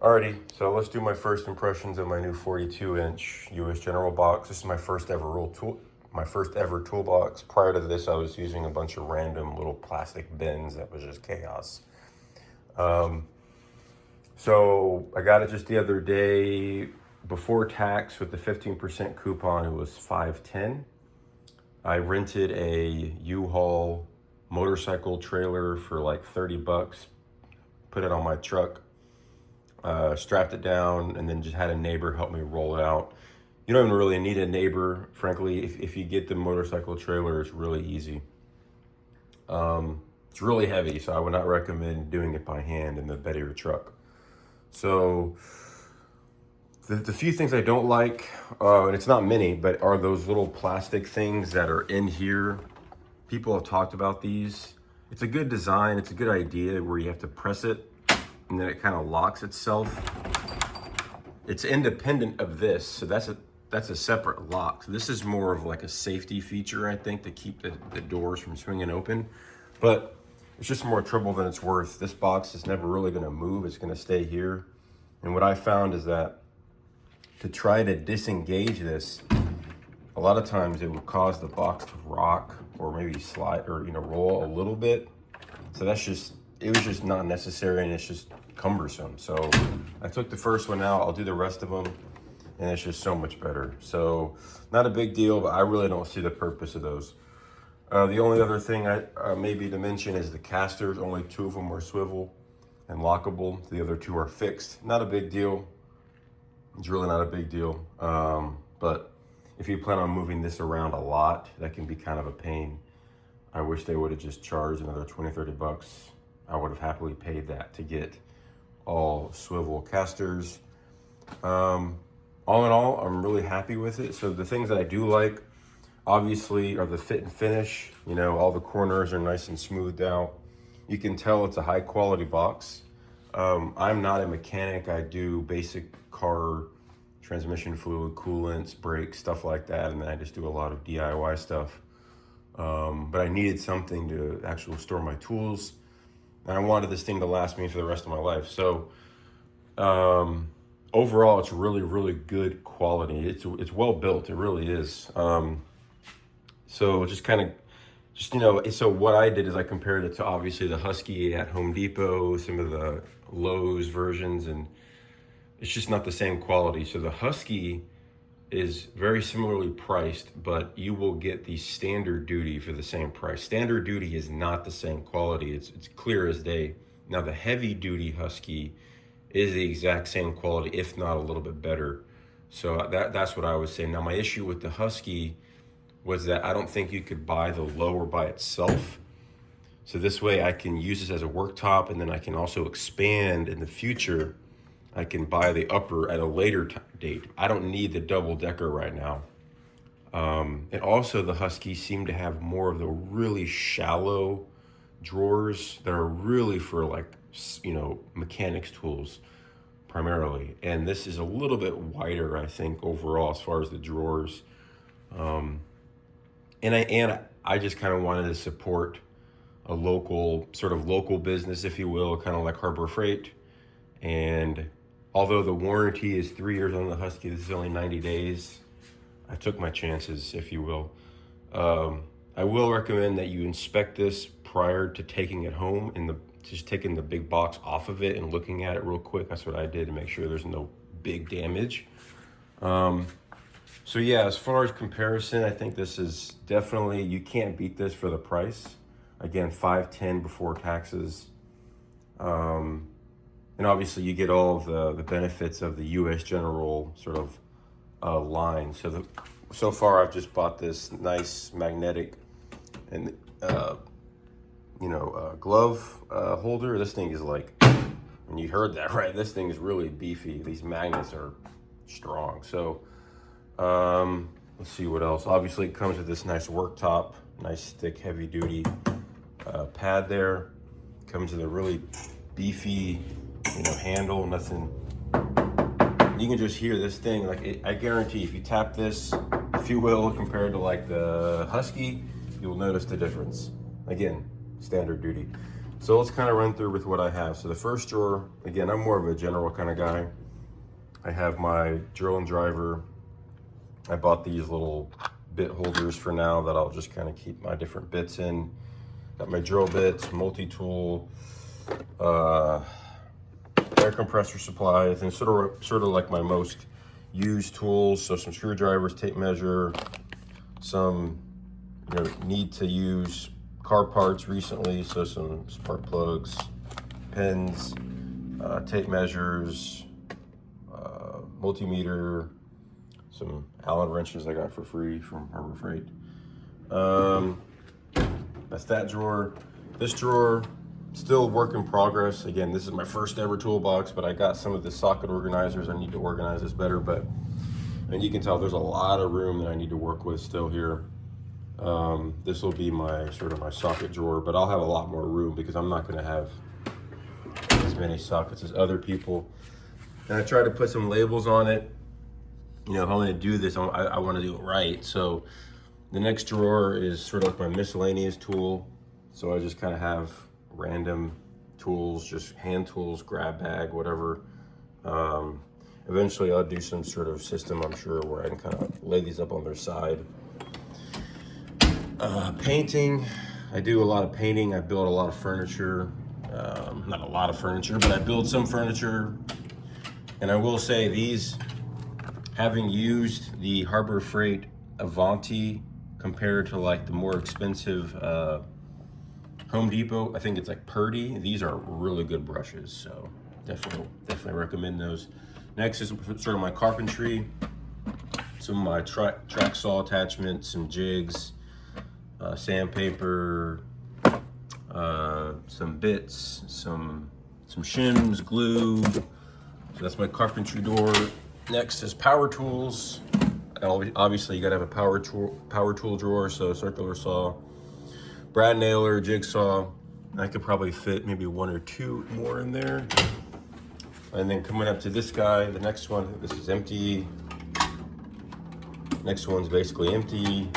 Alrighty, so let's do my first impressions of my new 42-inch US General box. This is my first ever toolbox. Prior to this, I was using a bunch of random little plastic bins that was just chaos. So I got it just the other day before tax with the 15% coupon. It was $510. I rented a U-Haul motorcycle trailer for like 30 bucks, put it on my truck. Strapped it down, and then just had a neighbor help me roll it out. You don't even really need a neighbor, frankly. If you get the motorcycle trailer, it's really easy. It's really heavy, so I would not recommend doing it by hand in the bed of your truck. So the few things I don't like, and it's not many, but are those little plastic things that are in here. People have talked about these. It's a good design, it's a good idea where you have to press it and then it kind of locks itself. It's independent of this, so that's a separate lock. So this is more of like a safety feature, I think, to keep the doors from swinging open. But it's just more trouble than it's worth. This box is never really gonna move, it's gonna stay here. And what I found is that to try to disengage this, a lot of times it would cause the box to rock or maybe slide or roll a little bit. So it was just not necessary, and it's just cumbersome. So I took the first one out. I'll do the rest of them, and it's just so much better. So not a big deal, but I really don't see the purpose of those. The only other thing I maybe to mention is the casters. Only 2 of them are swivel and lockable. The other 2 are fixed. Not a big deal. It's really not a big deal. But if you plan on moving this around a lot, that can be kind of a pain. I wish they would have just charged another 20, 30 bucks. I would have happily paid that to get all swivel casters. All in all, I'm really happy with it. So the things that I do like, obviously, are the fit and finish. All the corners are nice and smoothed out. You can tell it's a high quality box. I'm not a mechanic. I do basic car transmission fluid, coolants, brakes, stuff like that. And then I just do a lot of DIY stuff. But I needed something to actually store my tools. And I wanted this thing to last me for the rest of my life. So overall, it's really, really good quality. It's well built. It really is. So so what I did is I compared it to obviously the Husky at Home Depot, some of the Lowe's versions, and it's just not the same quality. So the Husky is very similarly priced, but you will get the standard duty for the same price. Standard duty is not the same quality. It's clear as day. Now the heavy duty Husky is the exact same quality, if not a little bit better. So that's what I was saying. Now my issue with the Husky was that I don't think you could buy the lower by itself. So this way I can use this as a worktop, and then I can also expand in the future. I can buy the upper at a later date. I don't need the double decker right now. And also the Huskies seem to have more of the really shallow drawers that are really for mechanics tools primarily. And this is a little bit wider, I think, overall as far as the drawers. And I just kind of wanted to support a local business, if you will, kind of like Harbor Freight. And although the warranty is 3 years on the Husky, this is only 90 days. I took my chances, if you will. I will recommend that you inspect this prior to taking it home, and just taking the big box off of it and looking at it real quick. That's what I did to make sure there's no big damage. So yeah, as far as comparison, I think this is definitely, you can't beat this for the price. Again, $510 before taxes. And obviously you get all of the benefits of the US General sort of line. So far I've just bought this nice magnetic and glove holder. This thing is like, and you heard that right, this thing is really beefy. These magnets are strong. So let's see what else. Obviously it comes with this nice worktop, nice thick heavy duty pad there. Comes with a really beefy handle. Nothing, you can just hear this thing. I guarantee if you tap this, if you will, compared to like the Husky, you'll notice the difference. Again, standard duty. So let's kind of run through with what I have. So the first drawer, again, I'm more of a general kind of guy. I have my drill and driver. I bought these little bit holders for now that I'll just kind of keep my different bits in. Got my drill bits, multi-tool, air compressor supplies, and sort of like my most used tools. So some screwdrivers, tape measure, some need to use car parts recently, so some spark plugs, pins, tape measures, multimeter, some Allen wrenches I got for free from Harbor Freight. That's that drawer. This drawer, still work in progress. Again, this is my first ever toolbox, but I got some of the socket organizers. I need to organize this better, and you can tell there's a lot of room that I need to work with still here. This will be my socket drawer, but I'll have a lot more room because I'm not going to have as many sockets as other people. And I try to put some labels on it. If I'm going to do this, I want to do it right. So the next drawer is sort of like my miscellaneous tool. So I just kind of have random tools, just hand tools, grab bag, whatever. Eventually I'll do some sort of system, I'm sure, where I can kind of lay these up on their side. Painting, I do a lot of painting. I build a lot of furniture. Not a lot of furniture, but I build some furniture. And I will say these, having used the Harbor Freight Avanti compared to like the more expensive Home Depot, I think it's like Purdy. These are really good brushes, so definitely recommend those. Next is sort of my carpentry. Some of my track saw attachments, some jigs, sandpaper, some bits, some shims, glue. So that's my carpentry door. Next is power tools. Obviously, you gotta have a power tool drawer, so circular saw, brad nailer, jigsaw. I could probably fit maybe one or two more in there. And then coming up to this guy, the next one, this is empty. Next one's basically empty.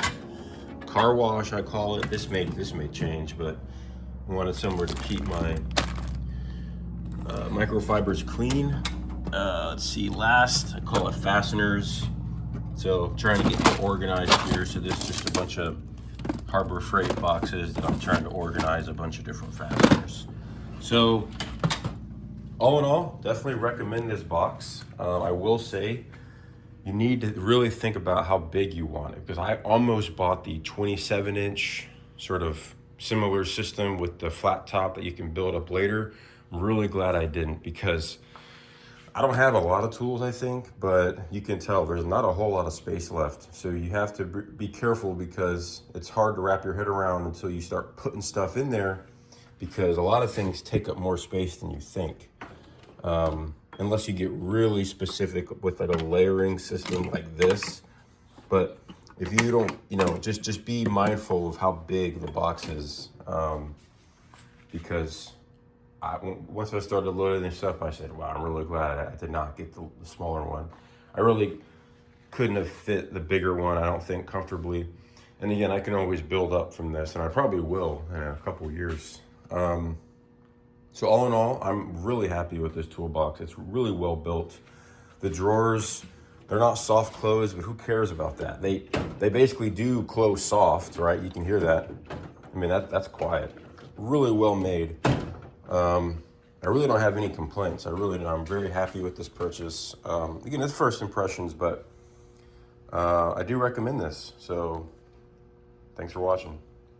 Car wash, I call it. This may change, but I wanted somewhere to keep my microfibers clean. Let's see, last, I call it fasteners. So trying to get it organized here. So this is just a bunch of Harbor Freight boxes that I'm trying to organize a bunch of different fasteners. So all in all, definitely recommend this box. I will say you need to really think about how big you want it, because I almost bought the 27-inch sort of similar system with the flat top that you can build up later. I'm really glad I didn't, because I don't have a lot of tools, I think, but you can tell there's not a whole lot of space left. So you have to be careful, because it's hard to wrap your head around until you start putting stuff in there, because a lot of things take up more space than you think. Unless you get really specific with like a layering system like this. But if you don't, just be mindful of how big the box is, because once I started loading this stuff, I said, wow, I'm really glad I did not get the smaller one. I really couldn't have fit the bigger one, I don't think, comfortably. And again, I can always build up from this, and I probably will in a couple of years. So all in all, I'm really happy with this toolbox. It's really well built. The drawers, they're not soft close, but who cares about that? They basically do close soft, right? You can hear that. I mean, that's quiet. Really well made. I really don't have any complaints. I'm very happy with this purchase. Again, it's first impressions, but I do recommend this. So thanks for watching.